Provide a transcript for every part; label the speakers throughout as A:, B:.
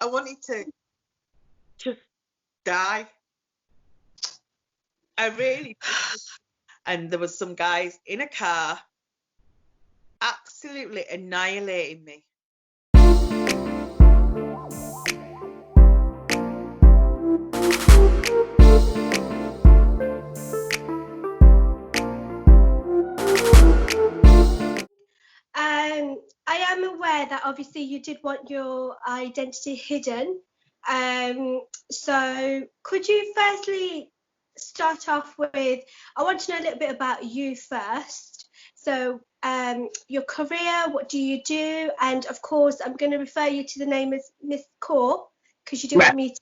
A: I wanted to just die. I really did. And there was some guys in a car absolutely annihilating me.
B: I am aware that obviously you did want your identity hidden. So could you firstly start off with, I want to know a little bit about you first. So your career, what do you do? And of course, I'm going to refer you to the name as Miss Core, because you do want me to,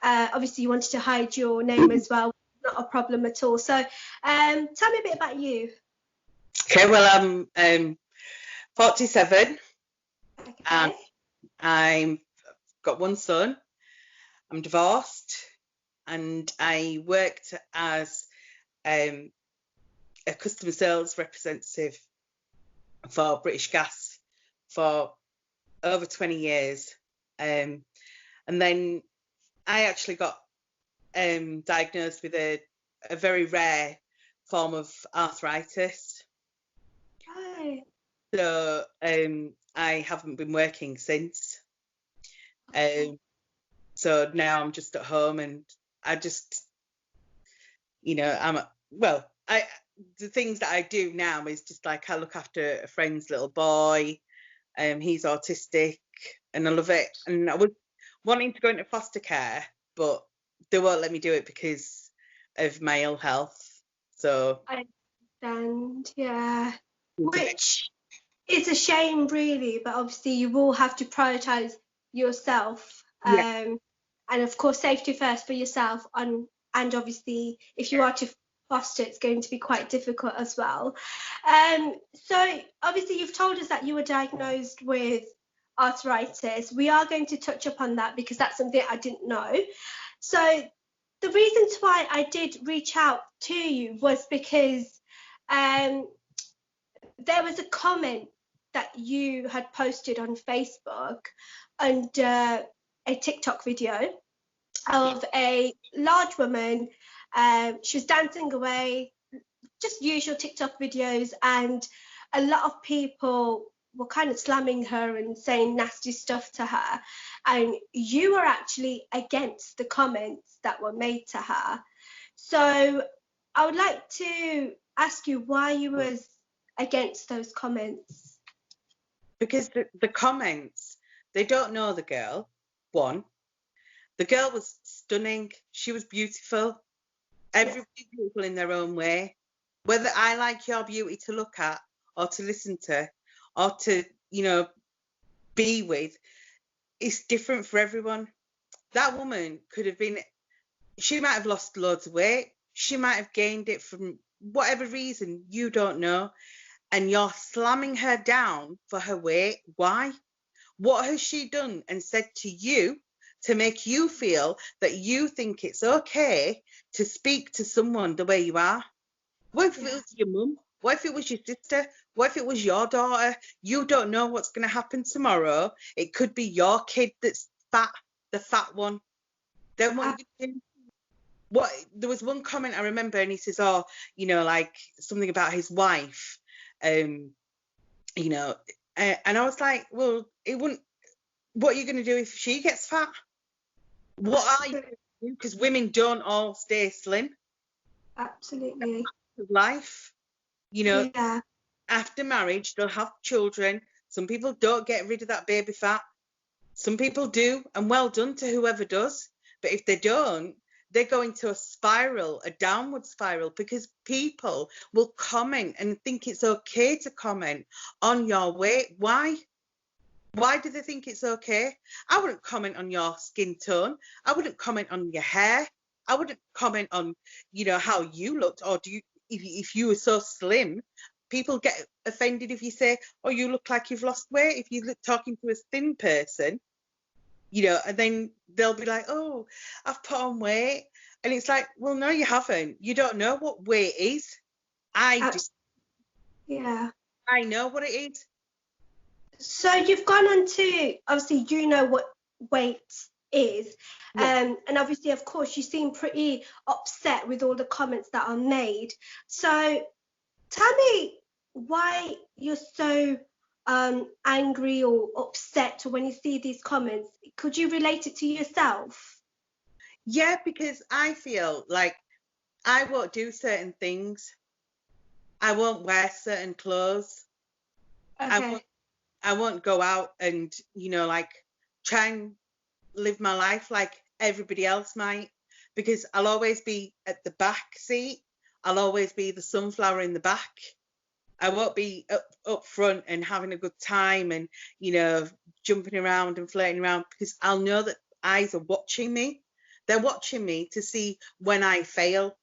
B: obviously you wanted to hide your name as well. Not a problem at all. So tell me a bit about you.
A: Okay, well, I'm 47.
B: Okay.
A: And I've got one son. I'm divorced, and I worked as a customer sales representative for British Gas for over 20 years. And then I actually got diagnosed with a very rare form of arthritis.
B: Hi.
A: So I haven't been working since. So now I'm just at home, and I just, the things that I do now is just like I look after a friend's little boy. He's autistic, and I love it. And I was wanting to go into foster care, but they won't let me do it because of my ill health. So
B: I understand, yeah. Which is a shame, really, but obviously you will have to prioritise yourself.
A: Yeah.
B: And of course, safety first for yourself. And obviously, if you are to foster, it's going to be quite difficult as well. So obviously, you've told us that you were diagnosed with arthritis. We are going to touch upon that because that's something I didn't know. So the reasons why I did reach out to you was because there was a comment that you had posted on Facebook under a TikTok video of a large woman. She was dancing away, just usual TikTok videos, and a lot of people were kind of slamming her and saying nasty stuff to her. And you were actually against the comments that were made to her. So I would like to ask you why you was against those comments.
A: Because the comments, they don't know the girl. One, the girl was stunning. She was beautiful. Everybody's beautiful in their own way. Whether I like your beauty to look at or to listen to or to, be with, it's different for everyone. That woman could have been, she might have lost loads of weight. She might have gained it from whatever reason, you don't know. And you're slamming her down for her weight. Why? What has she done and said to you to make you feel that you think it's okay to speak to someone the way you are? What if it was your mum? What if it was your sister? What if it was your daughter? You don't know what's going to happen tomorrow. It could be your kid that's fat, the fat one. Then what you do? There was one comment I remember, and he says, like something about his wife. And I was like, well, it wouldn't. What are you going to do if she gets fat? What are you going to do? Because women don't all stay slim.
B: Absolutely.
A: Life, after marriage, they'll have children. Some people don't get rid of that baby fat. Some people do, and well done to whoever does. But if they don't, they go into a spiral, a downward spiral, because people will comment and think it's okay to comment on your weight. Why? Why do they think it's okay? I wouldn't comment on your skin tone. I wouldn't comment on your hair. I wouldn't comment on, how you looked, or if you were so slim. People get offended if you say, oh, you look like you've lost weight. If you look talking to a thin person, and then they'll be like, oh, I've put on weight. And it's like, well, no, you haven't. You don't know what weight is. I do.
B: Yeah.
A: I know what it is.
B: So you've gone on to, obviously, you know what weight is.
A: Yeah.
B: And obviously, of course, you seem pretty upset with all the comments that are made. So tell me why you're so angry or upset when you see these comments. Could you relate it to yourself?
A: Yeah, because I feel like I won't do certain things. I won't wear certain clothes. I won't
B: Okay.
A: I won't go out and, like try and live my life like everybody else might, because I'll always be at the back seat. I'll always be the sunflower in the back. I won't be up front and having a good time and, jumping around and flirting around, because I'll know that eyes are watching me. They're watching me to see when I fail.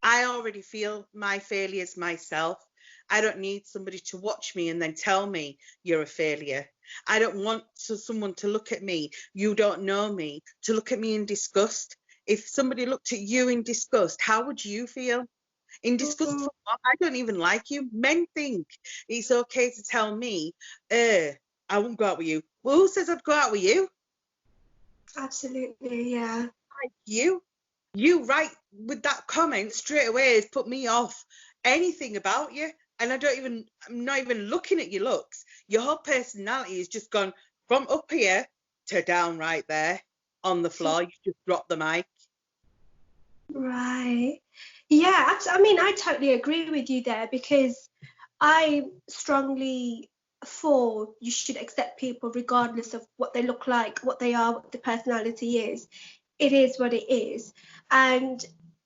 A: I already feel my failures myself. I don't need somebody to watch me and then tell me you're a failure. I don't want someone to look at me, you don't know me, to look at me in disgust. If somebody looked at you in disgust, how would you feel? In disgust
B: Mm,
A: for what? I don't even like you. Men think it's okay to tell me, I won't go out with you. Well, who says I'd go out with you?
B: absolutely, yeah.
A: Like you. You right with that comment straight away has put me off anything about you. And I'm not even looking at your looks. Your whole personality has just gone from up here to down right there on the floor. You just dropped the mic.
B: Right. Yeah, I mean, I totally agree with you there because I strongly for you should accept people regardless of what they look like, what they are, what their personality is. It is what it is. And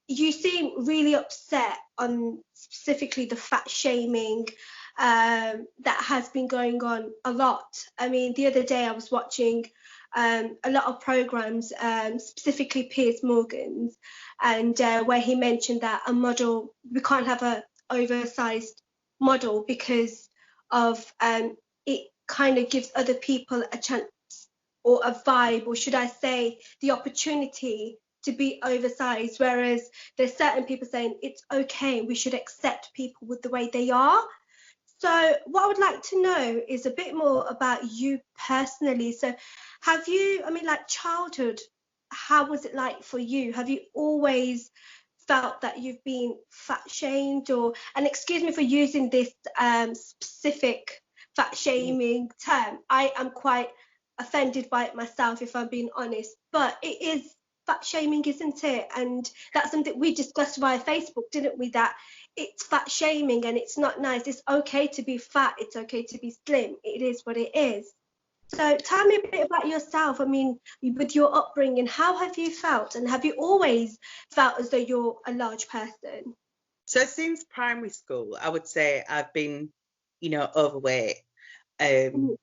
B: you seem really upset on specifically the fat shaming that has been going on a lot. I mean, the other day I was watching a lot of programs, specifically Piers Morgan's, and where he mentioned that a model, we can't have a oversized model because of it kind of gives other people a chance or a vibe, or should I say, the opportunity to be oversized. Whereas there's certain people saying it's okay, we should accept people with the way they are. So, what I would like to know is a bit more about you personally. So, have you, I mean, like childhood, how was it like for you? Have you always felt that you've been fat shamed, or, and excuse me for using this specific fat
A: Mm.
B: shaming term, I am quite offended by it myself, if I'm being honest, but it is fat shaming, isn't it? And that's something we discussed via Facebook, didn't we? That it's fat shaming and it's not nice. It's okay to be fat, it's okay to be slim. It is what it is. So tell me a bit about yourself. I mean, with your upbringing, how have you felt? And have you always felt as though you're a large person?
A: So since primary school, I would say I've been, overweight. Um,
B: Mhm.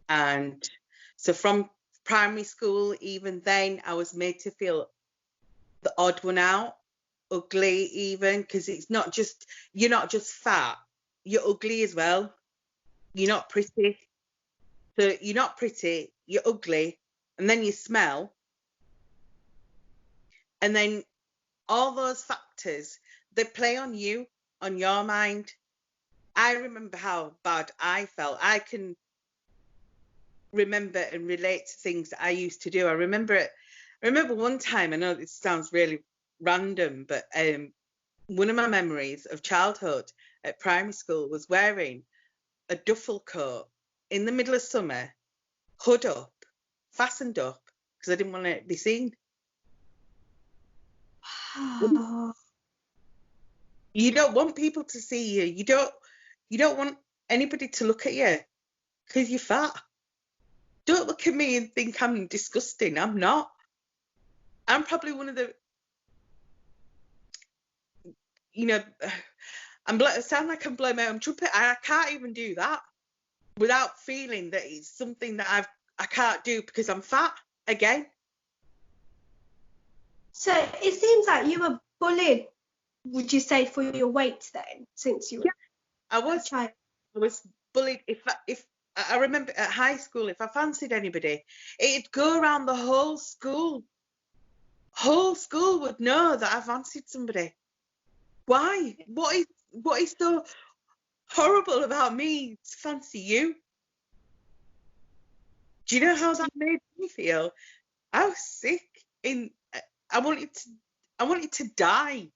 A: and so from primary school, even then, I was made to feel the odd one out, ugly even, because you're not just fat, you're ugly as well. You're not pretty. So you're not pretty, you're ugly, and then you smell, and then all those factors, they play on you, on your mind. I remember how bad I felt. I can remember and relate to things that I used to do. I remember it. I remember one time, I know this sounds really random, but one of my memories of childhood at primary school was wearing a duffel coat in the middle of summer, hood up, fastened up, because I didn't want to be seen.
B: Oh,
A: You don't want people to see you. You don't want anybody to look at you because you're fat. Don't look at me and think I'm disgusting. I'm not. I'm probably one of the, you know, I sound like I'm blowing my own trumpet. I can't even do that without feeling that it's something that I can't do because I'm fat again.
B: so it seems like you were bullied, would you say, for your weight then, since you
A: Yeah,
B: were
A: I
B: a
A: was
B: child?
A: I was bullied. If I remember at high school, if I fancied anybody, it'd go around the whole school. Whole school would know that I fancied somebody. Why? What is so horrible about me to fancy you? Do you know how that made me feel? I was sick. I wanted to die.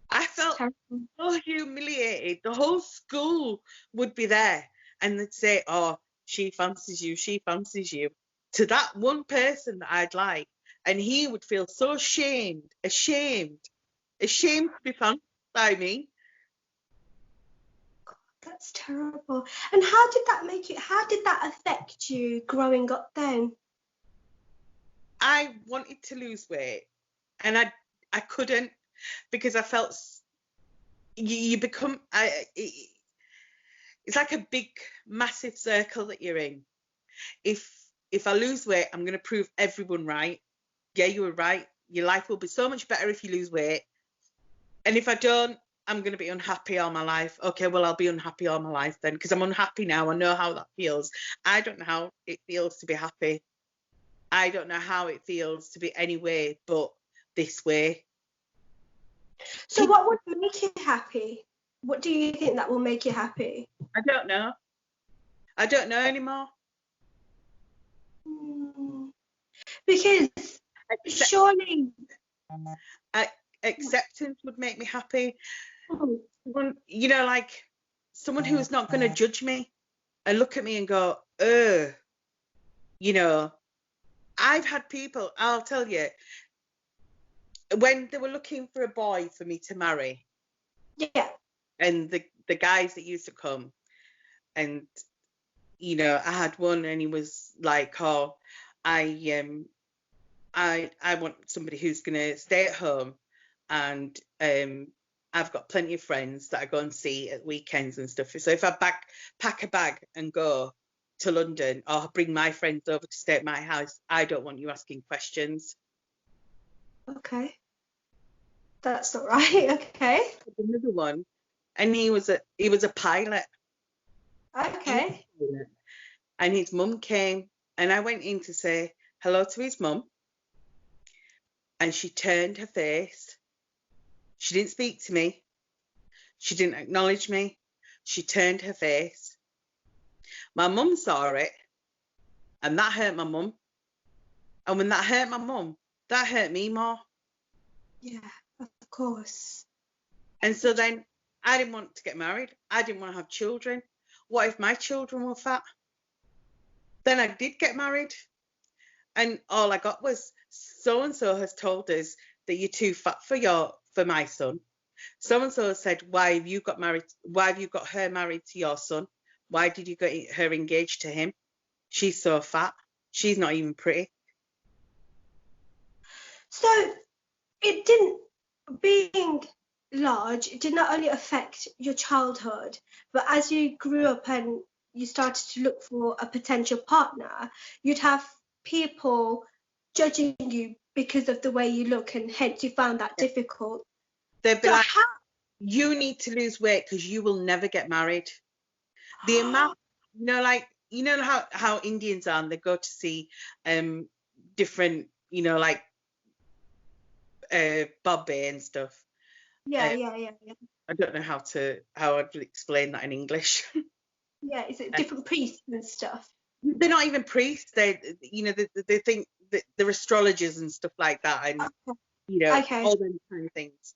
A: I felt so humiliated. The whole school would be there and they'd say, "Oh, she fancies you, she fancies you," to that one person that I'd like. And he would feel so ashamed to be fancied by me.
B: That's terrible. And how did that affect you growing up then?
A: I wanted to lose weight and I couldn't, because I felt you become, it's like a big, massive circle that you're in. If I lose weight, I'm going to prove everyone right. Yeah, you were right. Your life will be so much better if you lose weight. And if I don't, I'm going to be unhappy all my life. Okay, well, I'll be unhappy all my life then, because I'm unhappy now. I know how that feels. I don't know how it feels to be happy. I don't know how it feels to be any way but this way.
B: So what would make you happy? What do you think that will make you happy?
A: I don't know. I don't know anymore.
B: Because surely
A: acceptance would make me happy. You know, like someone who is not going to judge me and look at me and go, you know, I've had people, I'll tell you, when they were looking for a boy for me to marry,
B: yeah,
A: and the guys that used to come, and you know, I had one and he was like, "Oh, I want somebody who's gonna stay at home, and I've got plenty of friends that I go and see at weekends and stuff. So if I pack a bag and go to London, or bring my friends over to stay at my house, I don't want you asking questions."
B: Okay. That's not right. Okay.
A: Another one, and he was a pilot.
B: Okay.
A: And his mum came, and I went in to say hello to his mum, and she turned her face. She didn't speak to me. She didn't acknowledge me. She turned her face. My mum saw it, and that hurt my mum. And when that hurt my mum, that hurt me more.
B: Yeah, of course.
A: And so then I didn't want to get married. I didn't want to have children. What if my children were fat? Then I did get married, and all I got was, so and so has told us that you're too fat for my son. So and so said, why have you got married? Why have you got her married to your son? Why did you get her engaged to him? She's so fat. She's not even pretty.
B: So it didn't, being large, it did not only affect your childhood, but as you grew up and you started to look for a potential partner, you'd have people judging you because of the way you look, and hence you found that difficult.
A: They'd be like, you need to lose weight because you will never get married. The amount, you know how Indians are, and they go to see different, like Bombay and stuff.
B: Yeah.
A: I don't know how I'd explain that in English.
B: Yeah, is it different priests and stuff?
A: They're not even priests. They think that they're astrologers and stuff like that, and all them kind of things.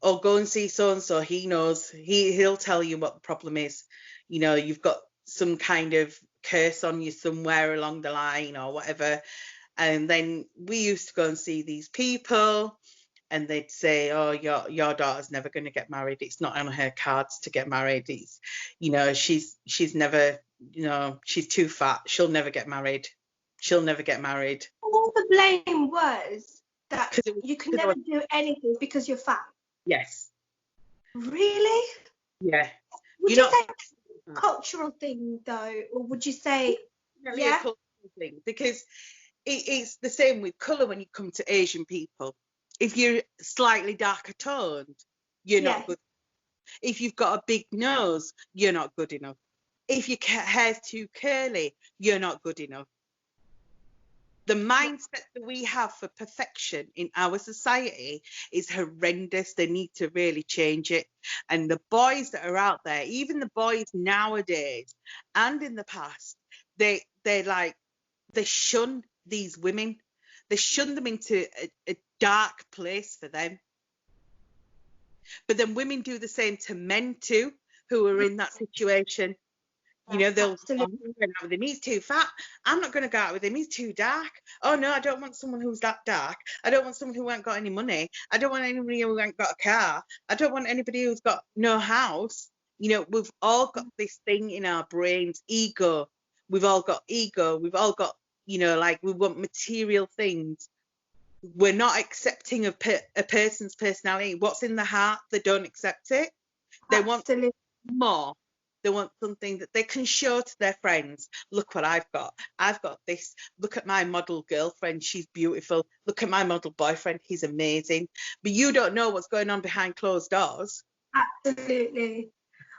A: Or go and see so and so. He knows. He'll tell you what the problem is. You've got some kind of curse on you somewhere along the line or whatever. And then we used to go and see these people, and they'd say, "Oh, your daughter's never going to get married. It's not on her cards to get married. It's, she's never, she's too fat. She'll never get married. She'll never get married."
B: All the blame was that you can never do anything because you're fat.
A: Yes.
B: Really?
A: Yeah.
B: Would you say it's a cultural thing though, or would you say
A: a cultural thing? Because it's the same with colour when you come to Asian people. If you're slightly darker toned, you're not good. If you've got a big nose, you're not good enough. If your hair's too curly, you're not good enough. The mindset that we have for perfection in our society is horrendous. They need to really change it. And the boys that are out there, even the boys nowadays and in the past, they shun these women. They shun them into a dark place for them. But then women do the same to men too, who are in that situation. You know, they'll go, I'm not going out with him, he's too fat. I'm not going to go out with him, he's too dark. Oh no, I don't want someone who's that dark. I don't want someone who ain't got any money. I don't want anybody who ain't got a car. I don't want anybody who's got no house. You know, we've all got this thing in our brains, ego. We've all got ego. We've all got, you know, like we want material things. We're not accepting of a person's personality. What's in the heart, they don't accept it. They want more. They want something that they can show to their friends. Look what I've got. I've got this. Look at my model girlfriend. She's beautiful. Look at my model boyfriend. He's amazing. But you don't know what's going on behind closed doors.
B: Absolutely.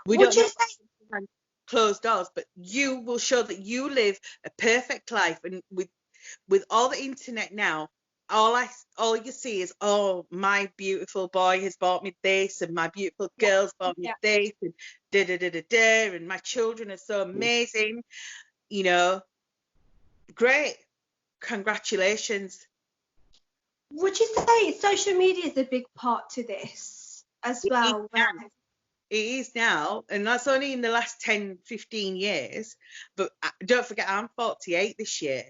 A: We don't know what's behind closed doors, but you will show that you live a perfect life. And with all the internet now, all you see is, oh, my beautiful boy has bought me this, and my beautiful girl's bought me this, and and my children are so amazing. You know, great, congratulations.
B: Would you say social media is a big part to this as well?
A: It is now, and that's only in the last 10, 15 years. But don't forget, I'm 48 this year.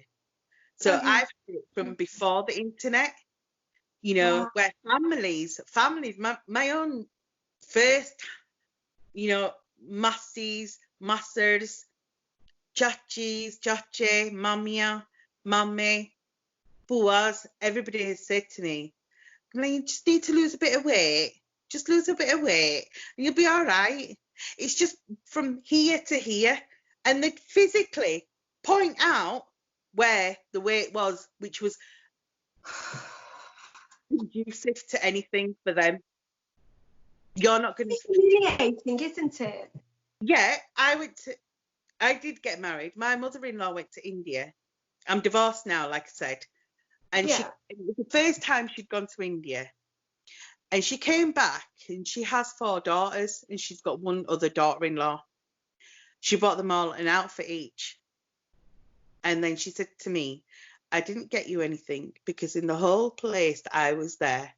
A: So I've seen it from before the internet, you know, where families, my own first, you know, massies, massers, chachis, chache, mamia, mummy, buas, everybody has said to me, you just need to lose a bit of weight. Just lose a bit of weight and you'll be all right. It's just from here to here. And they'd physically point out where the weight was, which was conducive to anything for them. You're not going to.
B: It's humiliating, isn't it?
A: Yeah, I did get married. My mother-in-law went to India. I'm divorced now, like I said. And it was the first time she'd gone to India. And she came back and she has 4 daughters and she's got 1 other daughter-in-law. She bought them all an outfit each. And then she said to me, I didn't get you anything because in the whole place that I was there,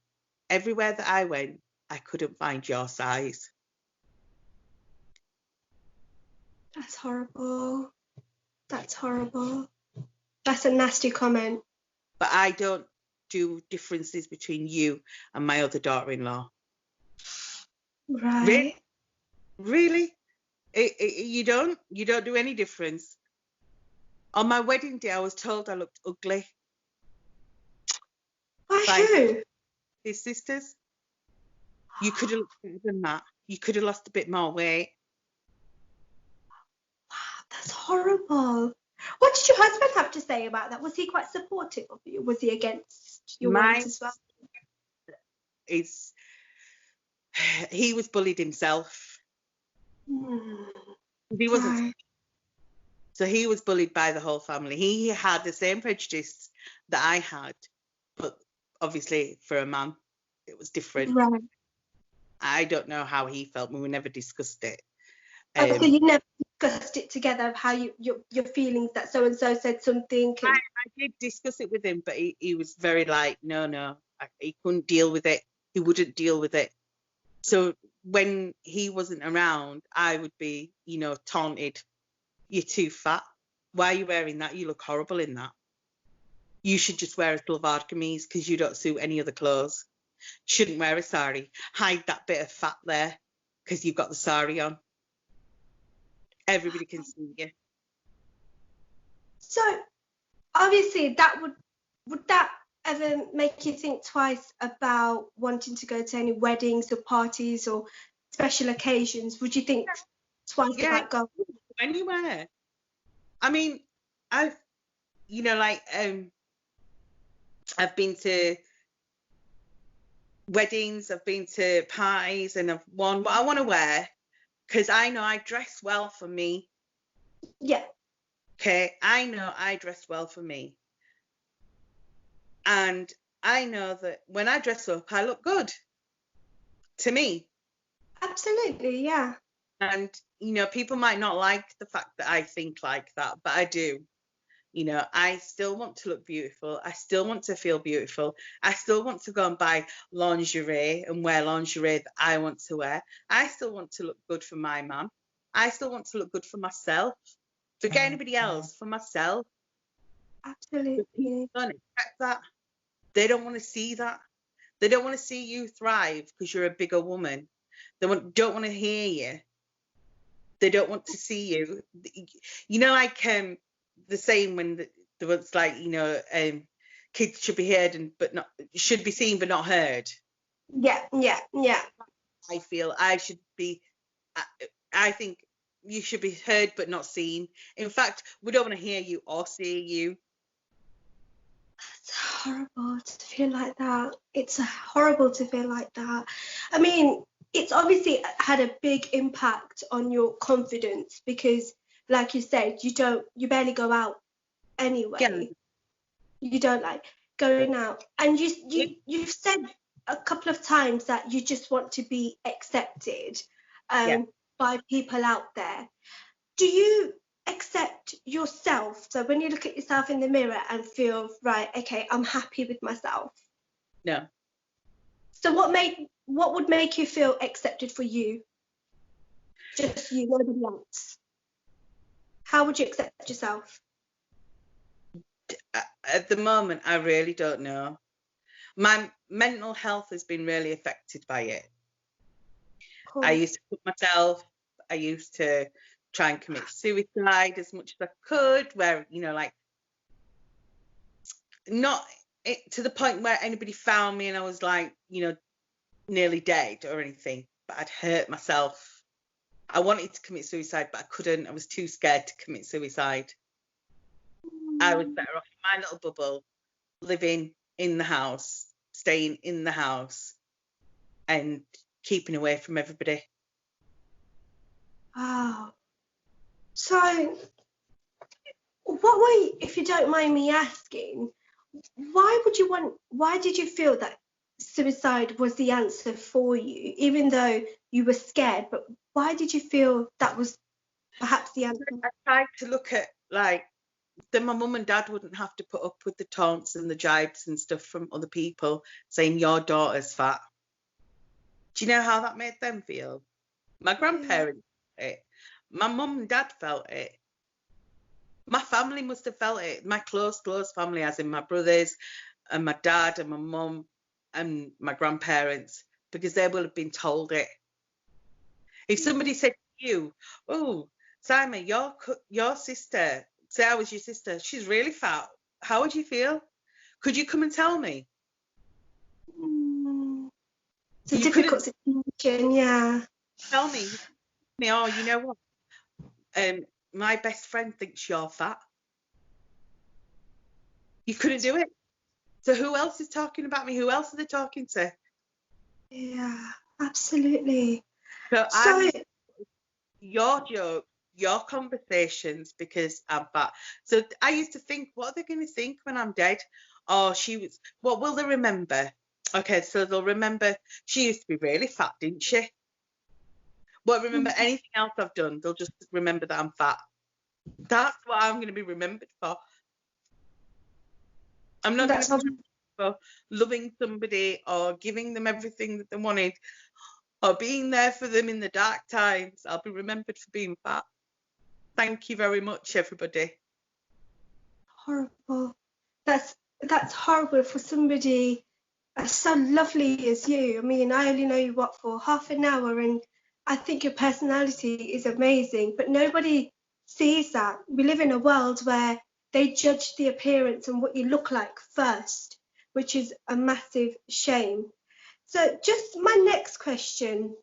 A: everywhere that I went, I couldn't find your size.
B: That's horrible. That's horrible. That's a nasty comment.
A: But I don't do differences between you and my other daughter-in-law.
B: Right.
A: Really? You don't do any difference. On my wedding day, I was told I looked ugly.
B: By who?
A: His sisters. You could have looked better than that. You could have lost a bit more weight.
B: Wow, that's horrible. What did your husband have to say about that? Was he quite supportive of you? Was he against your weight as well?
A: He was bullied himself. He wasn't. Right. So he was bullied by the whole family. He had the same prejudice that I had, but obviously for a man, it was different.
B: Right.
A: I don't know how he felt. We never discussed it.
B: So you never discussed it together, how your feelings that so and so said something.
A: I did discuss it with him, but he was very like, no, he couldn't deal with it. He wouldn't deal with it. So when he wasn't around, I would be, taunted. You're too fat. Why are you wearing that? You look horrible in that. You should just wear a salwar kameez because you don't suit any other clothes. Shouldn't wear a sari. Hide that bit of fat there because you've got the sari on. Everybody can see you.
B: So obviously that would that ever make you think twice about wanting to go to any weddings or parties or special occasions? Would you think twice about going?
A: Anywhere. I mean, I've been to weddings, I've been to parties, and I've worn what I want to wear because I know I dress well for me.
B: Yeah.
A: Okay, I know I dress well for me. And I know that when I dress up, I look good to me.
B: Absolutely, yeah.
A: And, you know, people might not like the fact that I think like that, but I do. You know, I still want to look beautiful. I still want to feel beautiful. I still want to go and buy lingerie and wear lingerie that I want to wear. I still want to look good for my man. I still want to look good for myself. Forget anybody else, for myself. But people
B: Absolutely.
A: don't expect that. They don't want to see that. They don't want to see you thrive because you're a bigger woman. Don't want to hear you. They don't want to see you. You know, like the saying when there was like, you know, kids should be heard and but not should be seen but not heard.
B: Yeah, yeah, yeah.
A: I feel I should be. I, I think you should be heard but not seen. In fact, we don't want to hear you or see you.
B: It's horrible to feel like that. It's horrible to feel like that. I mean, it's obviously had a big impact on your confidence because, like you said, you barely go out
A: Yeah,
B: anyway. You don't like going out, and you've said a couple of times that you just want to be accepted
A: yeah.
B: by people out there. Do you accept yourself? So when you look at yourself in the mirror and feel, right, okay, I'm happy with myself.
A: No.
B: So what would make you feel accepted for you? Just you, nobody else. How would you accept yourself?
A: At the moment, I really don't know. My mental health has been really affected by it.
B: Of
A: I
B: course.
A: used to put myself, I used to try and commit suicide as much as I could, where, you know, like not to the point where anybody found me and I was like, you know, nearly dead or anything, but I'd hurt myself. I wanted to commit suicide, but I couldn't. I was too scared to commit suicide. I was better off in my little bubble, living in the house, staying in the house, and keeping away from everybody.
B: Wow. So what were you, if you don't mind me asking, why did you feel that suicide was the answer for you, even though you were scared, but why did you feel that was perhaps the answer?
A: I tried to look at like then my mum and dad wouldn't have to put up with the taunts and the jibes and stuff from other people saying your daughter's fat. Do you know how that made them feel? My
B: Yeah.
A: grandparents felt it. My mum and dad felt it. My family must have felt it. My close family, as in my brothers and my dad and my mum and my grandparents, because they will have been told it. If somebody said to you, "Oh, Simon, your sister, say I was your sister, she's really fat. How would you feel? Could you come and tell me?"
B: Mm, it's a
A: You couldn't
B: difficult situation, yeah.
A: tell me. Oh, you know what? My best friend thinks you're fat. You couldn't do it. So who else is talking about me? Who else are they talking to?
B: Yeah, absolutely.
A: So I'm
B: So
A: your joke, your conversations because I'm fat. So I used to think, what are they going to think when I'm dead? Oh, she was, what will they remember? Okay, so they'll remember she used to be really fat, didn't she? Won't remember anything else I've done. They'll just remember that I'm fat. That's what I'm going to be remembered for. I'm not going
B: that's
A: to be remembered for loving somebody or giving them everything that they wanted or being there for them in the dark times. I'll be remembered for being fat. Thank you very much, everybody.
B: horrible. That's horrible for somebody as so lovely as you. I mean, I only know you what for half an hour, and I think your personality is amazing, but nobody sees that. We live in a world where they judge the appearance and what you look like first, which is a massive shame. So, just my next question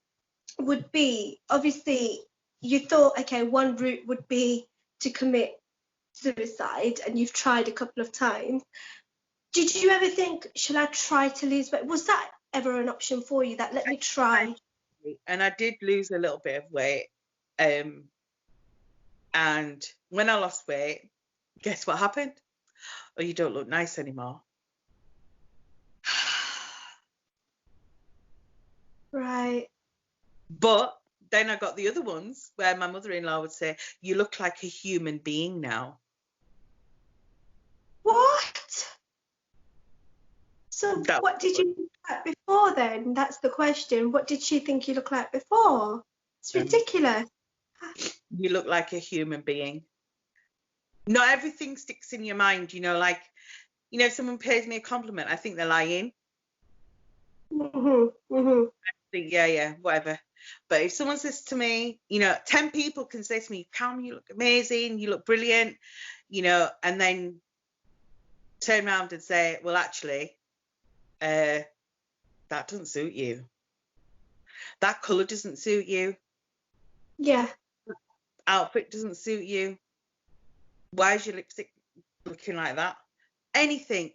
B: would be, obviously, you thought, okay, one route would be to commit suicide, and you've tried a couple of times. Did you ever think, should I try to lose weight? Was that ever an option for you, that let me try?
A: And I did lose a little bit of weight. And when I lost weight, guess what happened? Oh, you don't look nice anymore.
B: Right.
A: But then I got the other ones where my mother-in-law would say, you look like a human being now.
B: What? So
A: That
B: what did
A: was
B: you look like before then? That's the question. What did she think you looked like before? It's
A: them.
B: ridiculous.
A: You look like a human being. Not everything sticks in your mind, like, if someone pays me a compliment, I think they're lying.
B: Mhm. Mhm.
A: I think, yeah, whatever. But if someone says to me, 10 people can say to me, Cam, you look amazing, you look brilliant, and then turn around and say, well, actually, that doesn't suit you. That colour doesn't suit you.
B: Yeah.
A: Outfit doesn't suit you. Why is your lipstick looking like that? Anything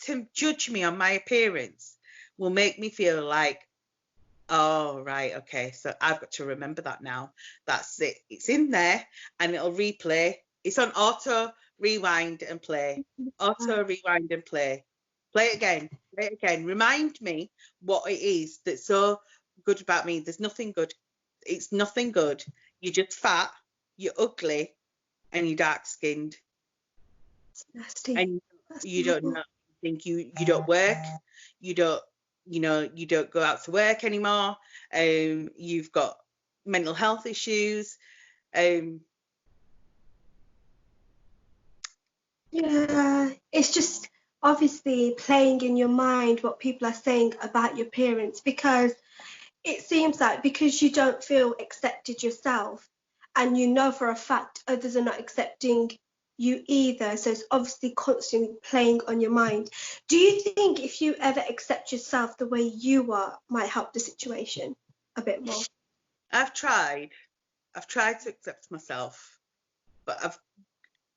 A: to judge me on my appearance will make me feel like, oh, right, okay, so I've got to remember that now. That's it. It's in there and it'll replay. It's on auto, rewind and play. Auto, rewind and play. Play it again. Play it again. Remind me what it is that's so good about me. There's nothing good. It's nothing good. You're just fat, you're ugly, and you're dark skinned.
B: It's nasty.
A: And
B: That's
A: you don't
B: awful.
A: know, think you don't work, you don't you don't go out to work anymore, you've got mental health issues,
B: Yeah. It's just obviously playing in your mind what people are saying about your appearance, because it seems like because you don't feel accepted yourself and you know for a fact others are not accepting you either. So it's obviously constantly playing on your mind. Do you think if you ever accept yourself the way you are might help the situation a bit more?
A: I've tried to accept myself, but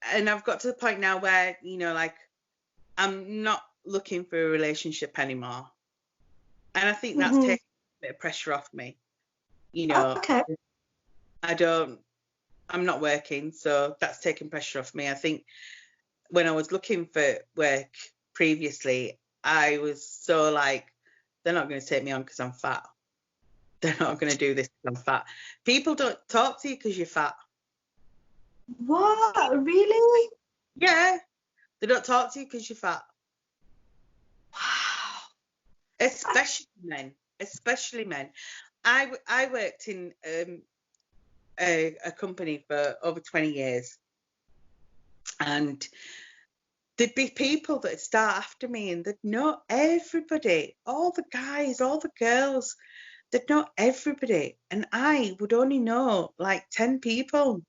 A: I've got to the point now where like I'm not looking for a relationship anymore, and I think that's
B: Hmm.
A: taking a bit of pressure off me.
B: Okay.
A: I don't I'm not working, so that's taking pressure off me. I think when I was looking for work previously, I was so like, they're not going to take me on because I'm fat. They're not going to do this because I'm fat. People don't talk to you because you're fat.
B: What? Really?
A: Yeah, they don't talk to you because you're fat.
B: Wow.
A: Especially men. Especially men. I worked in a company for over 20 years, and there'd be people that start after me and they'd know everybody, all the guys, all the girls, they'd know everybody. And I would only know like 10 people.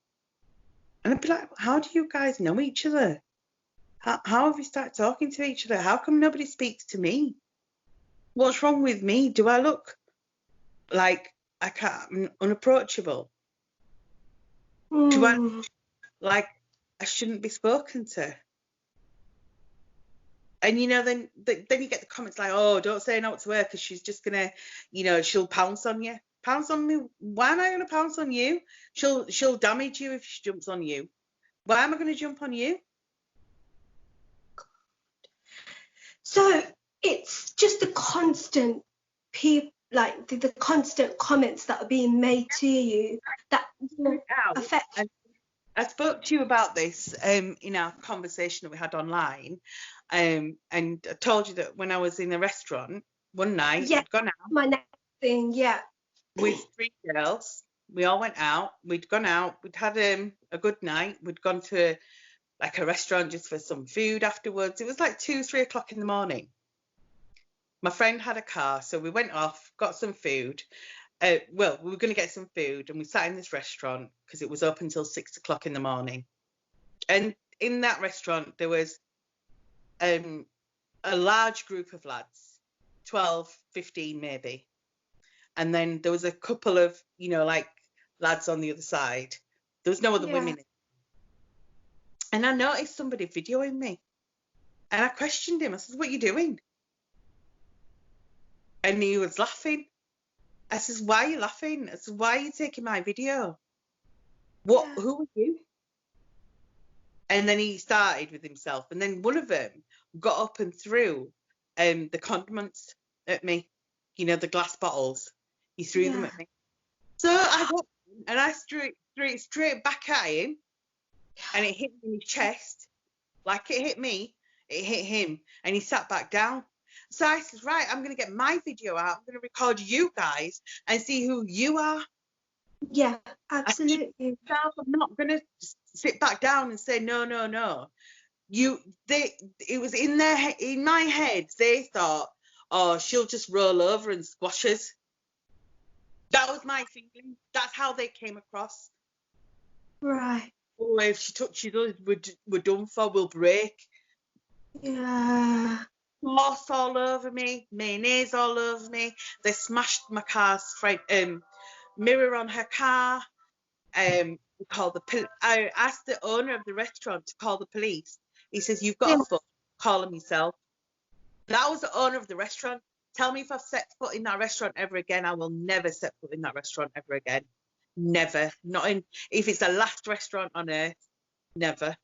A: And I'd be like, how do you guys know each other? How have you started talking to each other? How come nobody speaks to me? What's wrong with me? Do I look like I'm unapproachable? Do I
B: Hmm.
A: like I shouldn't be spoken to? And then you get the comments like, oh, don't say no to her because she's just gonna, she'll pounce on you. Pounce on me? Why am I gonna pounce on you? She'll damage you if she jumps on you. Why am I gonna jump on you?
B: So it's just the constant like the constant comments that are being made to you that will
A: Out.
B: affect.
A: And I spoke to you about this in our conversation that we had online, and I told you that when I was in a restaurant one night,
B: Yeah,
A: I'd gone out
B: my next thing. Yeah.
A: with three girls. We all went out. We'd gone out. We'd had a good night. We'd gone to like a restaurant just for some food afterwards. It was like 2, 3 o'clock in the morning. My friend had a car, so we went off, got some food. Well, we were going to get some food, and we sat in this restaurant because it was open until 6 o'clock in the morning. And in that restaurant, there was a large group of lads, 12, 15 maybe. And then there was a couple of, like lads on the other side. There was no other
B: Yeah.
A: women. And I noticed somebody videoing me. And I questioned him. I said, what are you doing? And he was laughing. I says, why are you laughing? I said, why are you taking my video?
B: Yeah.
A: Who are you? And then he started with himself. And then one of them got up and threw the condiments at me. the glass bottles. He threw them at me. So I got and I threw it straight back at him, and it hit me in his chest. Like it hit me, it hit him, and he sat back down. So I said, right, I'm going to get my video out. I'm going to record you guys and see who you are.
B: Yeah, absolutely.
A: I'm not going to sit back down and say, no, no, no. It was in my head, they thought, oh, she'll just roll over and squash us. That was my feeling. That's how they came across.
B: Right.
A: Oh, if she touches us, we're done for, we'll break.
B: Yeah.
A: Sauce all over me, mayonnaise all over me. They smashed my car's mirror on her car. I asked the owner of the restaurant to call the police. He says, you've got a phone, call him yourself. That was the owner of the restaurant. Tell me if I've set foot in that restaurant ever again. I will never set foot in that restaurant ever again. Never. If it's the last restaurant on earth, never.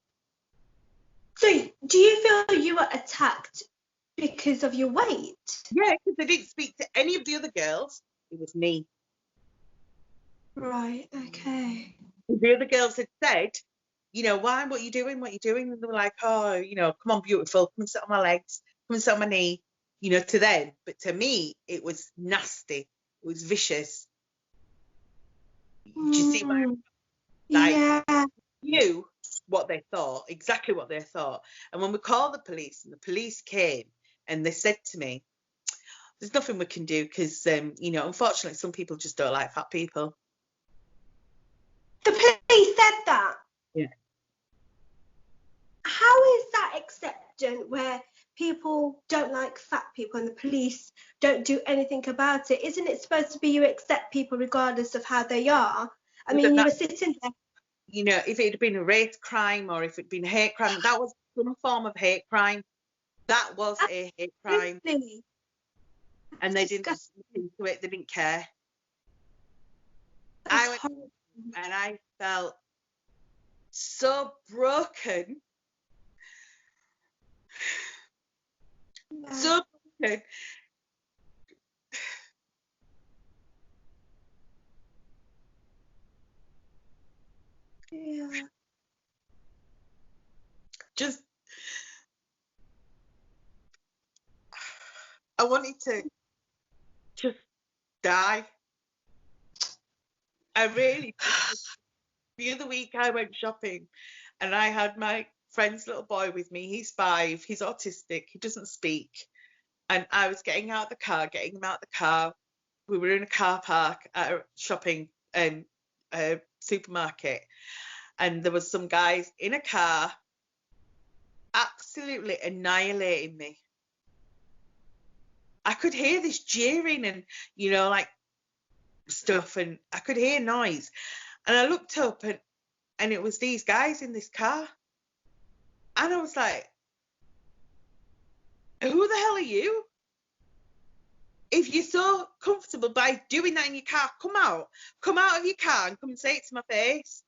B: So do you feel you were attacked because of your weight?
A: Yeah, because they didn't speak to any of the other girls. It was me.
B: Right, okay.
A: The other girls had said, why, what are you doing? What are you doing? And they were like, oh, come on, beautiful, come and sit on my legs, come and sit on my knee, to them. But to me, it was nasty. It was vicious. Do you see my,
B: yeah.
A: knew what they thought, exactly what they thought. And when we called the police and the police came and they said to me, there's nothing we can do because, unfortunately, some people just don't like fat people.
B: The police said that?
A: Yeah.
B: How is that accepted where people don't like fat people and the police don't do anything about it? Isn't it supposed to be you accept people regardless of how they are? I mean, you were sitting there.
A: If it had been a race crime or if it had been a hate crime, that was some form of hate crime. That was a hate crime. And they didn't look into it. They didn't care. I went and I felt so broken. Yeah. So broken.
B: Yeah.
A: I wanted to just die. I really did. The other week I went shopping and I had my friend's little boy with me. He's 5. He's autistic. He doesn't speak. And I was getting him out of the car. We were in a car park at a shopping supermarket. And there was some guys in a car absolutely annihilating me. I could hear this jeering and, like stuff, and I could hear noise. And I looked up and it was these guys in this car. And I was like, who the hell are you? If you're so comfortable by doing that in your car, come out of your car and come and say it to my face.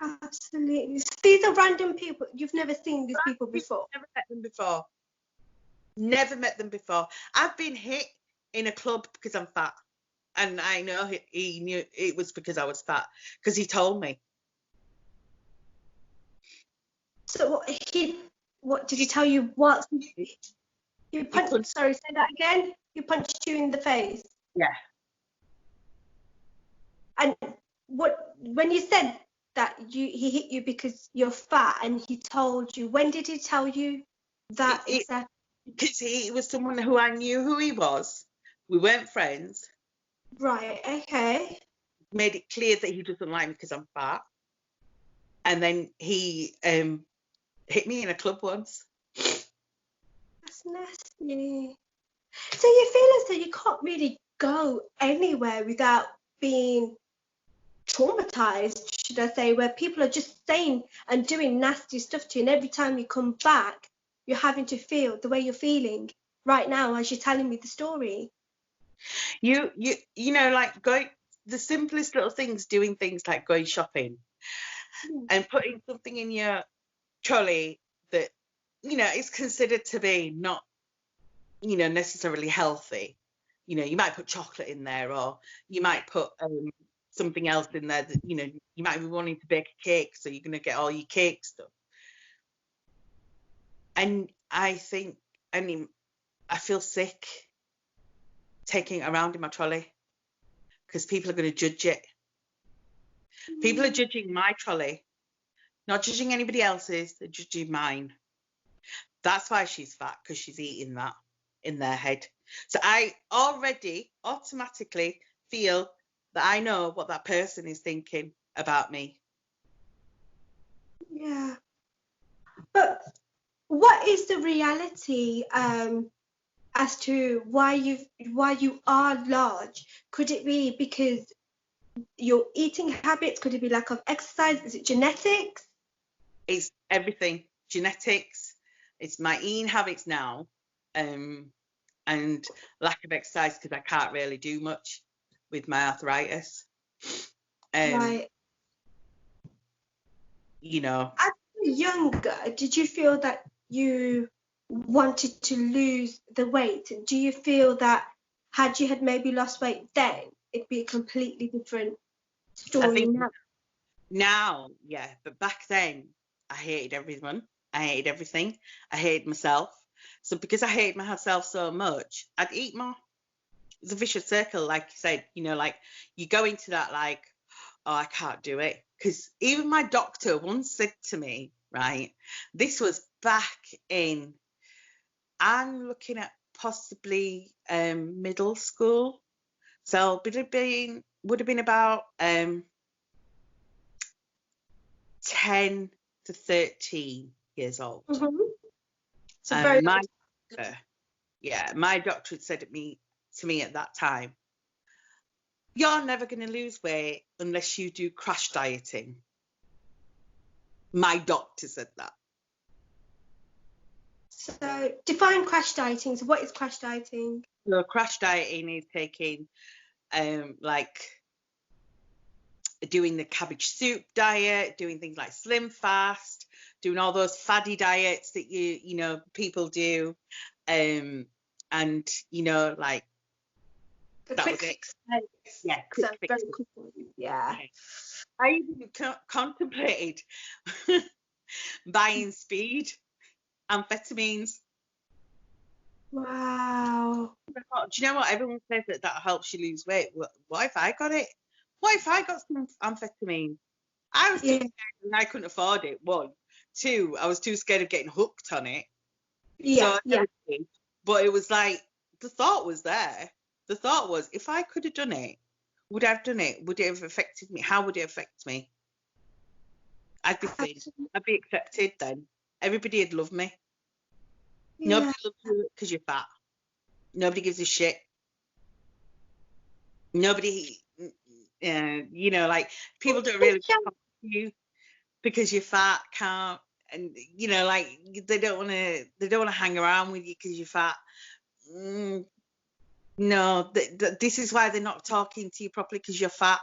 B: Absolutely. These are random people. You've never seen these people before.
A: Never met them before. I've been hit in a club because I'm fat. And I know he knew it was because I was fat, because he told me.
B: So what did he tell you? What you punched? Sorry, say that again. He punched you in the face.
A: Yeah.
B: And when you said that he hit you because you're fat, and he told you, when did he tell you that exactly?
A: Because he was someone who I knew who he was. We weren't friends.
B: Right. Okay.
A: Made it clear that he doesn't like me because I'm fat. And then he hit me in a club once.
B: That's nasty. So you feel as though you can't really go anywhere without being traumatized, should I say, where people are just saying and doing nasty stuff to you, and every time you come back, you're having to feel the way you're feeling right now as you're telling me the story.
A: You know, like going, the simplest little things, doing things like going shopping and putting something in your trolley that, is considered to be not, necessarily healthy. You know, you might put chocolate in there, or you might put something else in there that, you know, you might be wanting to bake a cake, so you're going to get all your cake stuff. And I think, I feel sick taking it around in my trolley because people are going to judge it. People are judging my trolley, not judging anybody else's, they're judging mine. That's why she's fat, because she's eating that in their head. So I already automatically feel that I know what that person is thinking about me.
B: Yeah. But what is the reality as to why you are large? Could it be because your eating habits? Could it be lack of exercise? Is it genetics?
A: It's everything. Genetics. It's my eating habits now, and lack of exercise because I can't really do much with my arthritis.
B: Right.
A: You know.
B: As you were younger, did you feel that you wanted to lose the weight? Do you feel that had you had maybe lost weight then, it'd be a completely different story
A: I think
B: now?
A: now, yeah, but back then I hated everyone. I hated everything. I hated myself. So because I hated myself so much, I'd eat more. It's a vicious circle, like you said, you know, like you go into that like, oh, I can't do it. Because even my doctor once said to me, right, this was back in, I'm looking at possibly middle school. So would have been about 10 to 13 years old.
B: Mm-hmm. So very
A: My doctor had said to me at that time, you're never going to lose weight unless you do crash dieting. My doctor said that.
B: So define crash dieting. So what is crash dieting?
A: So crash dieting is taking like doing the cabbage soup diet, doing things like Slim Fast, doing all those faddy diets that you know people do, and you know, like
B: The
A: that
B: quick
A: was it.
B: fix.
A: Yeah,
B: So
A: quick
B: very
A: fix.
B: quick. Yeah.
A: I even contemplated buying speed amphetamines.
B: Wow.
A: I thought, do you know what? Everyone says that helps you lose weight. What if I got it? What if I got some amphetamine? I was too
B: Yeah.
A: scared and I couldn't afford it. One. Two, I was too scared of getting hooked on it. So
B: Yeah.
A: I
B: Yeah.
A: never did. But it was like, the thought was there. The thought was, if I could have done it, would I have done it? Would it have affected me? How would it affect me? I'd be thin.
B: Absolutely.
A: I'd be accepted then. Everybody would love me.
B: Yeah.
A: Nobody loves you because you're fat. Nobody gives a shit. Nobody, you know, like people don't really talk to you because you're fat, can't, and you know, like they don't want to hang around with you because you're fat. No, this is why they're not talking to you properly, because you're fat.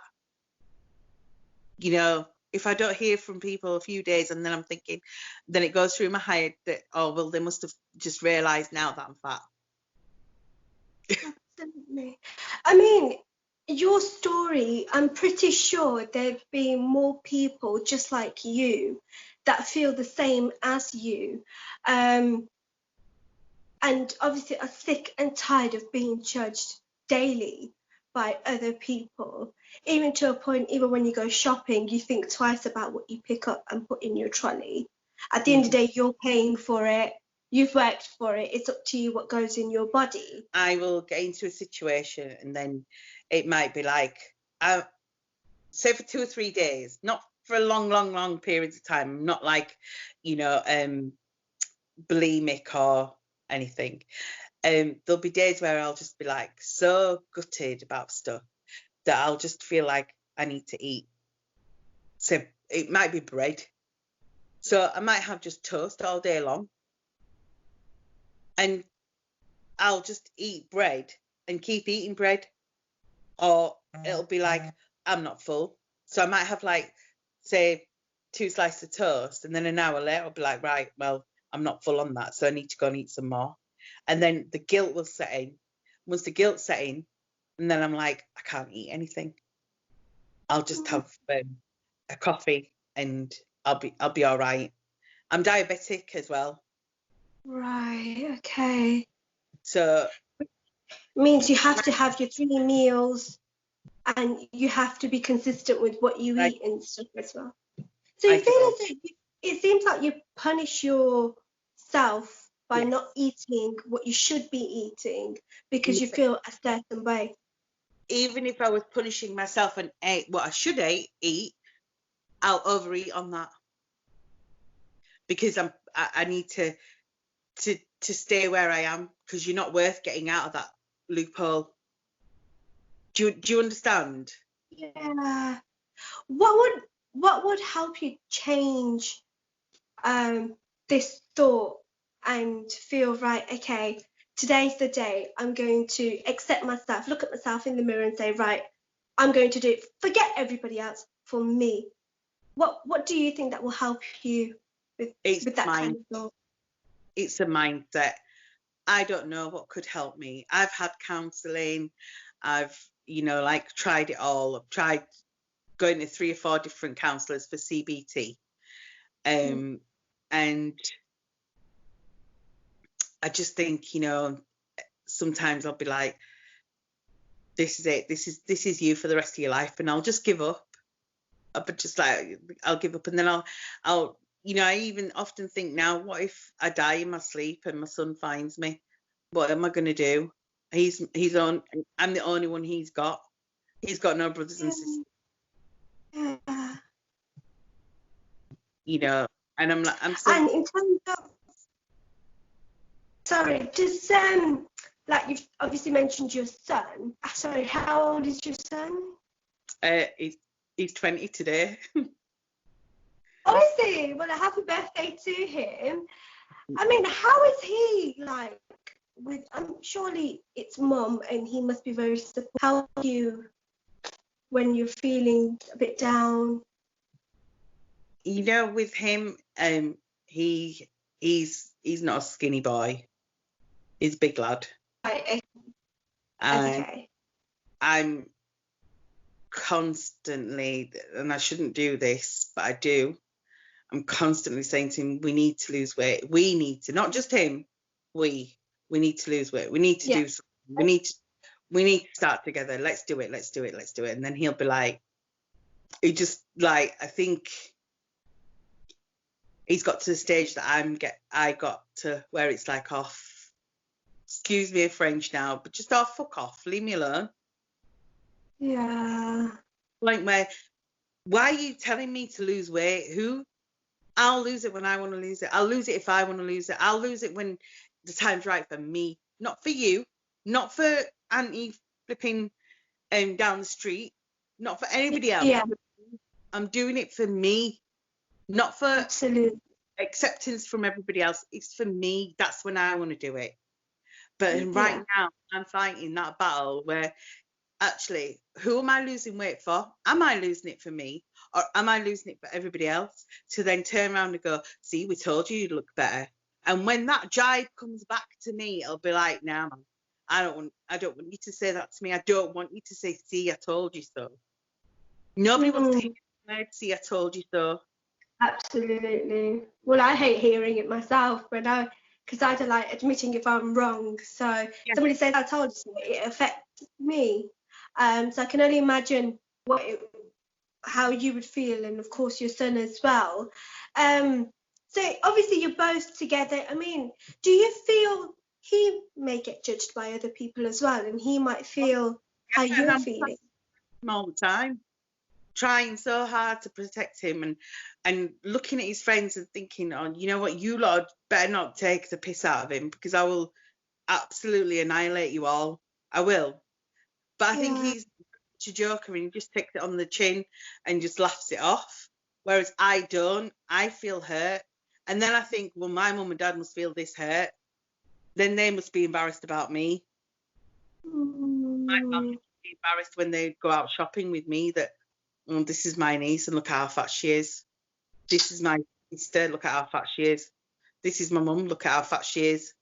A: You know, if I don't hear from people a few days and then I'm thinking, then it goes through my head that, oh, well, they must have just realised now that I'm fat.
B: Absolutely. I mean, your story, I'm pretty sure there'd be more people just like you that feel the same as you. And obviously are sick and tired of being judged daily by other people, even to a point, even when you go shopping, you think twice about what you pick up and put in your trolley. At the end of the day, you're paying for it, you've worked for it, it's up to you what goes in your body.
A: I will get into a situation and then it might be like, say for 2 or 3 days, not for a long periods of time, not like, you know, bulimic or anything. There'll be days where I'll just be like so gutted about stuff that I'll just feel like I need to eat. So it might be bread. So I might have just toast all day long. And I'll just eat bread and keep eating bread. Or it'll be like, I'm not full. So I might have like, say, 2 slices of toast. And then an hour later, I'll be like, right, well, I'm not full on that. So I need to go and eat some more. And then the guilt will set in. once the guilt set in, and then I'm like, I can't eat anything. I'll just have a coffee and I'll be all right. I'm diabetic as well.
B: Right, okay.
A: So
B: Means you have to have your 3 meals and you have to be consistent with what you eat and stuff as well. So you feel as if it seems like you punish yourself by not eating what you should be eating because you feel a certain way.
A: Even if I was punishing myself and ate what I should eat, I'll overeat on that because I need to stay where I am, because you're not worth getting out of that loophole. Do you understand?
B: Yeah. What would help you change this thought and feel right? Okay, today's the day. I'm going to accept myself, look at myself in the mirror, and say, right, I'm going to do it. Forget everybody else for me. What do you think that will help you with that kind of thought?
A: It's a mindset. I don't know what could help me. I've had counselling. I've, tried it all. I've tried going to 3 or 4 different counsellors for CBT. And I just think, sometimes I'll be like, this is it. This is you for the rest of your life. And I'll just give up. But just like, I'll give up. And then I'll I even often think now, what if I die in my sleep and my son finds me? What am I going to do? I'm the only one he's got. He's got no brothers and sisters.
B: Yeah.
A: And I'm so.
B: And in terms of, sorry, just like you've obviously mentioned your son. Sorry, how old is your son?
A: He's 20 today.
B: Oh, is he? Well, a happy birthday to him. I mean, how is he like with? Surely it's mum, and he must be very supportive. How are you when you're feeling a bit down?
A: With him, he's not a skinny boy. He's a big lad.
B: Right.
A: And
B: okay.
A: I'm constantly, and I shouldn't do this, but I do. I'm constantly saying to him, we need to lose weight. We need to, not just him. We need to lose weight. We need to do something. We need to start together. Let's do it. Let's do it. Let's do it. And then he'll be like, he just like, I think he's got to the stage that I got to where it's like, excuse me, French now, but just fuck off. Leave me alone.
B: Yeah.
A: Like, why are you telling me to lose weight? I'll lose it when I want to lose it. I'll lose it if I want to lose it. I'll lose it when the time's right for me, not for you, not for Auntie flipping down the street, not for anybody else.
B: Yeah.
A: I'm doing it for me, not for
B: Absolutely.
A: acceptance from everybody else. It's for me. That's when I want to do it. But right now, I'm fighting that battle where actually, who am I losing weight for? Am I losing it for me? Or am I losing it for everybody else? To then turn around and go, see, we told you you'd look better. And when that jibe comes back to me, it'll be like, nah, man, I don't want you to say that to me. I don't want you to say, see, I told you so. Nobody wants to hear the word, see, I told you so.
B: Absolutely. Well, I hate hearing it myself because I don't like admitting if I'm wrong. So somebody says, I told you so, it affects me. So I can only imagine how you would feel, and of course your son as well. So obviously you're both together. I mean, do you feel he may get judged by other people as well, and he might feel how you're feeling?
A: All the time, trying so hard to protect him and looking at his friends and thinking, oh, you know what, you lot better not take the piss out of him, because I will absolutely annihilate you all. I will. But I think he's a joker and he just takes it on the chin and just laughs it off. Whereas I don't. I feel hurt. And then I think, well, my mum and dad must feel this hurt. Then they must be embarrassed about me. My family must be embarrassed when they go out shopping with me that, oh, this is my niece and look how fat she is. This is my sister, look at how fat she is. This is my mum, look at how fat she is.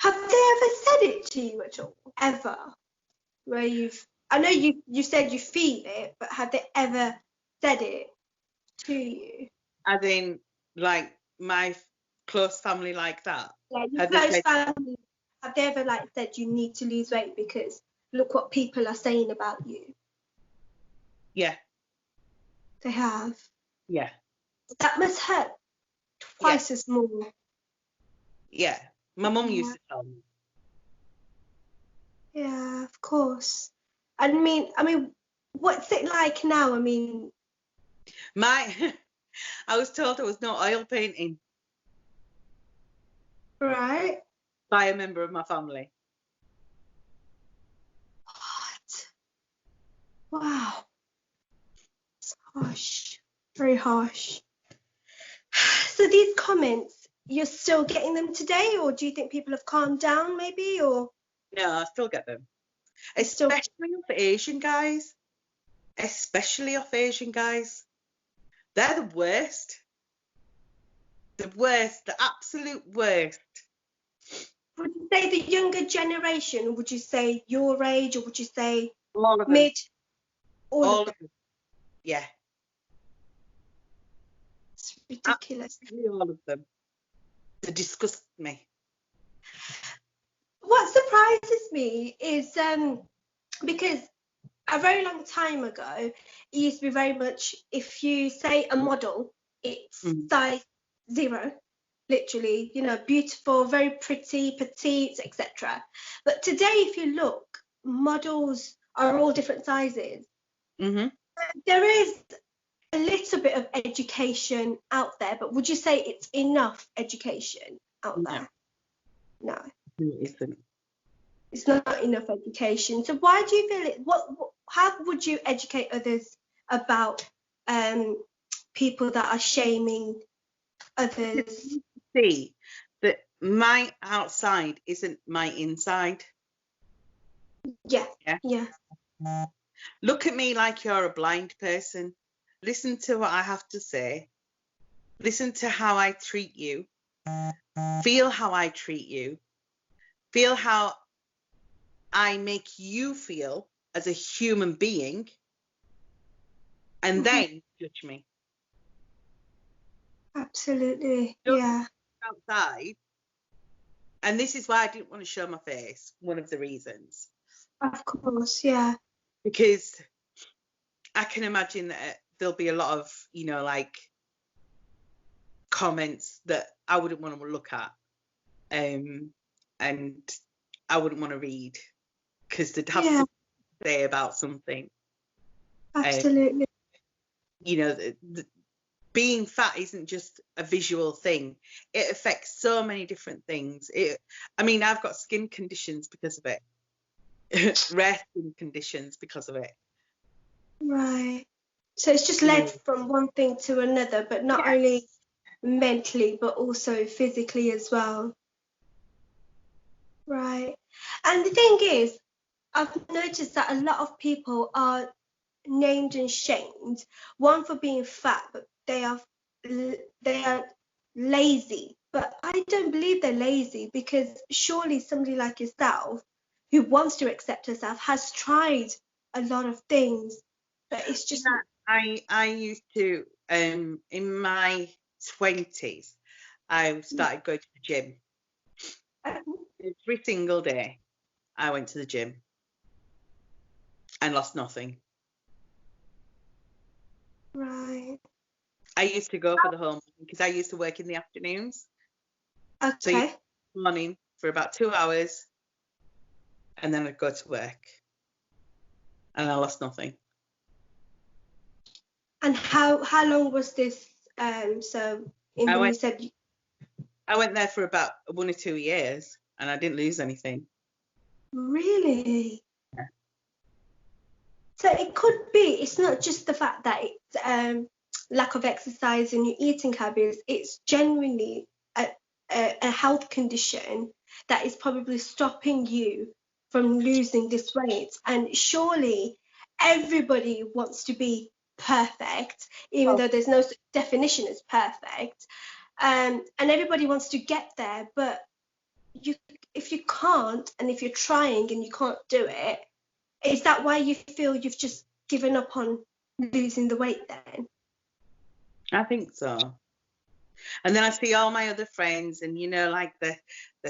B: Have they ever said it to you at all? Ever? Where I know you said you feel it, but have they ever said it to you?
A: As in, like, my close family like that.
B: Like your
A: Have they
B: close
A: said,
B: family, have they ever like said you need to lose weight because look what people are saying about you?
A: yeah,
B: They have.
A: yeah,
B: That must hurt
A: yeah,
B: twice as more.
A: yeah. My mum used
B: Yeah,
A: to tell me.
B: yeah, of course. I mean, what's it like now? I mean,
A: My, I was told there was no oil painting
B: right?
A: by a member of my family.
B: What? Wow. It's harsh. Very harsh. So these comments, you're still getting them today, or do you think people have calmed down maybe, or
A: No, I still get them.
B: you still
A: Especially of Asian guys. Especially of Asian guys. They're the worst. The worst, the absolute worst.
B: would you say the younger generation, or would you say your age, or would you say
A: All of them.
B: mid, all
A: All
B: of
A: of
B: them?
A: them. Yeah.
B: It's ridiculous.
A: Absolutely all of them. They disgust me.
B: What surprises me is because a very long time ago, it used to be very much if you say a model, it's size 0, literally, beautiful, very pretty, petite, etc. But today, if you look, models are all different sizes.
A: Mm-hmm.
B: There is a little bit of education out there, but would you say it's enough education out
A: No,
B: there? No.
A: it isn't.
B: It's not enough education. So why do you feel it? How would you educate others about people that are shaming others?
A: See that my outside isn't my inside.
B: Yeah,
A: Yeah.
B: yeah,
A: Look at me like you're a blind person. Listen to what I have to say. Listen to how I treat you. Feel how I treat you. Feel how I make you feel as a human being. And then judge me.
B: absolutely,
A: Don't
B: yeah,
A: outside. And this is why I didn't want to show my face. One of the reasons.
B: of course, yeah,
A: Because I can imagine that there'll be a lot of, like comments that I wouldn't want to look at. And I wouldn't want to read because they'd have
B: yeah,
A: something to say about something.
B: absolutely,
A: Being fat isn't just a visual thing. It affects so many different things. I've got skin conditions because of it. Rare skin conditions because of it.
B: right. So it's just led from one thing to another, but not only mentally, but also physically as well. Right. And the thing is, I've noticed that a lot of people are named and shamed, one for being fat, but they are lazy. But I don't believe they're lazy, because surely somebody like yourself who wants to accept herself has tried a lot of things, but it's just
A: I used to in my 20s I started going to the gym. Every single day I went to the gym and lost nothing.
B: right.
A: I used to go for the home because I used to work in the afternoons. So you
B: Okay.
A: morning for about 2 hours and then I'd go to work and I lost nothing.
B: And how long was this? So when you said
A: I went there for about 1 or 2 years and I didn't lose anything.
B: really?
A: Yeah.
B: So it could be, it's not just the fact that it's lack of exercise and your eating habits, it's genuinely a health condition that is probably stopping you from losing this weight. And surely everybody wants to be perfect, even though there's no definition as perfect. And everybody wants to get there, but if you can't, and if you're trying and you can't do it, is that why you feel you've just given up on losing the weight then?
A: I think so. And then I see all my other friends, and like the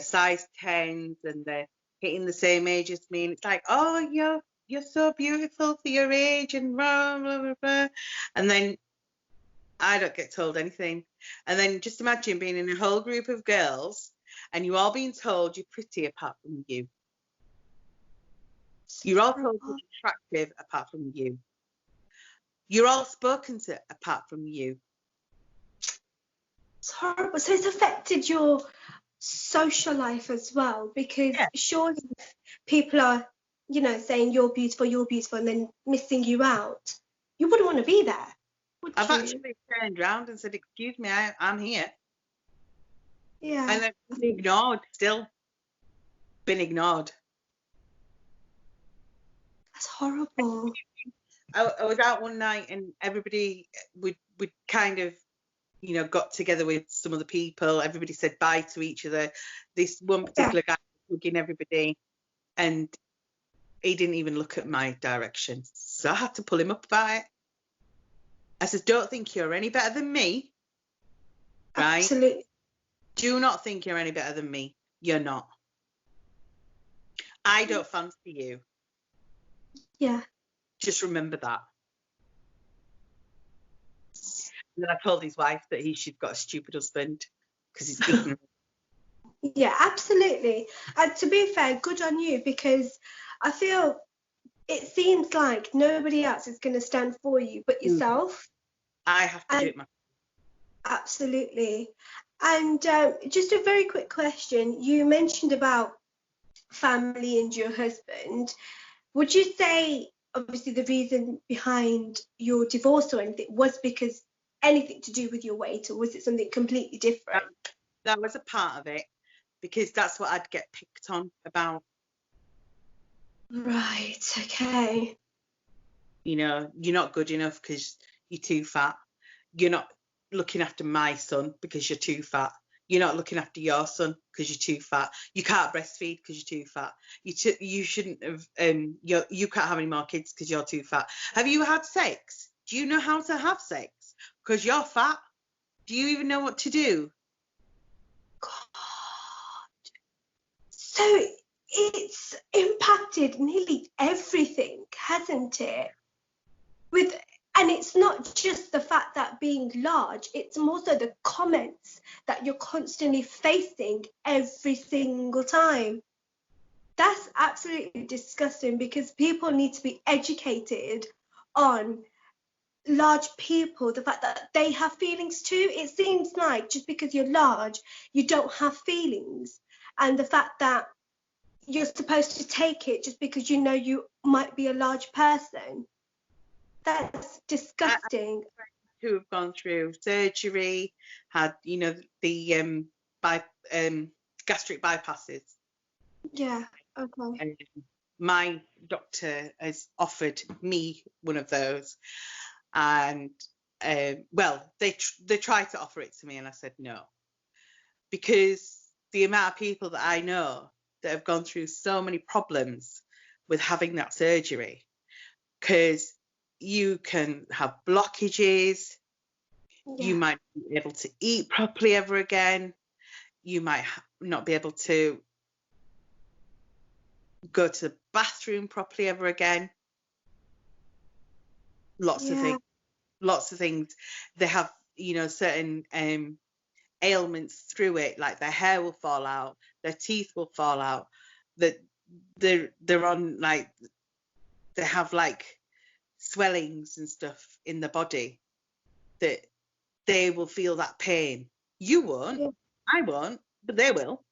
A: size 10s, and they're hitting the same age as me, and it's like, oh, you're so beautiful for your age, and blah blah blah blah. And then I don't get told anything. And then just imagine being in a whole group of girls, and you all being told you're pretty apart from you. You're all told you're attractive apart from you. You're all spoken to apart from you.
B: It's horrible. So it's affected your social life as well, because surely people are, saying you're beautiful, and then missing you out. You wouldn't want to be there, would
A: I've
B: you?
A: actually turned around and said, excuse me, I'm here.
B: Yeah.
A: And I've been ignored, still been ignored.
B: That's horrible.
A: I was out one night, and everybody would kind of, got together with some other people. Everybody said bye to each other. This one particular guy was hugging everybody, and he didn't even look at my direction. So I had to pull him up about it. I said, don't think you're any better than me. Right?
B: Absolutely.
A: Do not think you're any better than me. You're not. I don't fancy you.
B: Yeah.
A: Just remember that. And then I told his wife that she'd got a stupid husband because he's ignorant.
B: Yeah, absolutely. And to be fair, good on you, because I feel it seems like nobody else is going to stand for you but yourself.
A: I have to do it myself.
B: Absolutely. And just a very quick question. You mentioned about family and your husband. Would you say, obviously, the reason behind your divorce or anything was because anything to do with your weight, or was it something completely different?
A: That was a part of it, because that's what I'd get picked on about.
B: Right, okay.
A: You're not good enough because you're too fat. You're not looking after my son because you're too fat. You're not looking after your son because you're too fat. You can't breastfeed because you're too fat. You shouldn't have. You can't have any more kids because you're too fat. Have you had sex? Do you know how to have sex? Because you're fat. Do you even know what to do?
B: God. So it's impacted nearly everything, hasn't it? And it's not just the fact that being large, it's more so the comments that you're constantly facing every single time. That's absolutely disgusting, because people need to be educated on large people, the fact that they have feelings too. It seems like just because you're large, you don't have feelings. And the fact that you're supposed to take it just because you know you might be a large person. That's disgusting.
A: Who have gone through surgery, had the gastric bypasses.
B: Yeah. Okay.
A: And my doctor has offered me one of those, and well, they tried to offer it to me, and I said no, because the amount of people that I know that have gone through so many problems with having that surgery, because you can have blockages.
B: Yeah.
A: You might not be able to eat properly ever again. You might not be able to go to the bathroom properly ever again. Lots of things. They have, certain ailments through it, like their hair will fall out, their teeth will fall out, that they're on, like, they have like swellings and stuff in the body, that they will feel that pain. You won't. Yeah. I won't, but they will.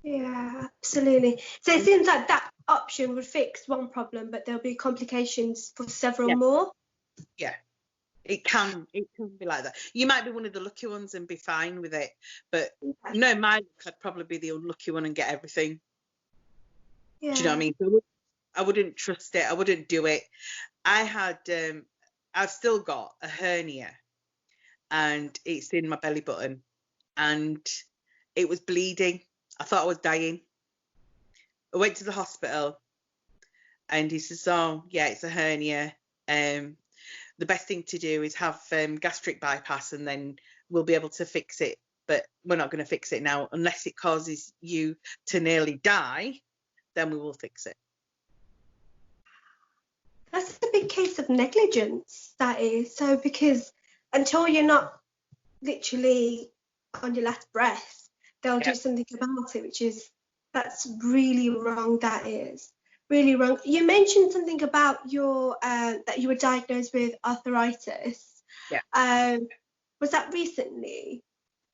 B: Yeah, absolutely. So it seems like that option would fix one problem, but there'll be complications for several more.
A: Yeah. It can be like that. You might be one of the lucky ones and be fine with it, but no, my luck, I'd probably be the unlucky one and get everything. Yeah. Do you know what I mean? So I wouldn't trust it. I wouldn't do it. I've still got a hernia, and it's in my belly button, and it was bleeding I thought I was dying. I went to the hospital and he says, oh, yeah, it's a hernia. The best thing to do is have gastric bypass and then we'll be able to fix it. But we're not going to fix it now unless it causes you to nearly die, then we will fix it.
B: That's a big case of negligence, that is. So because until you're not literally on your last breath, they'll do something about it, that's really wrong. That is really wrong. You mentioned something about your that you were diagnosed with arthritis.
A: Yeah.
B: Was that recently?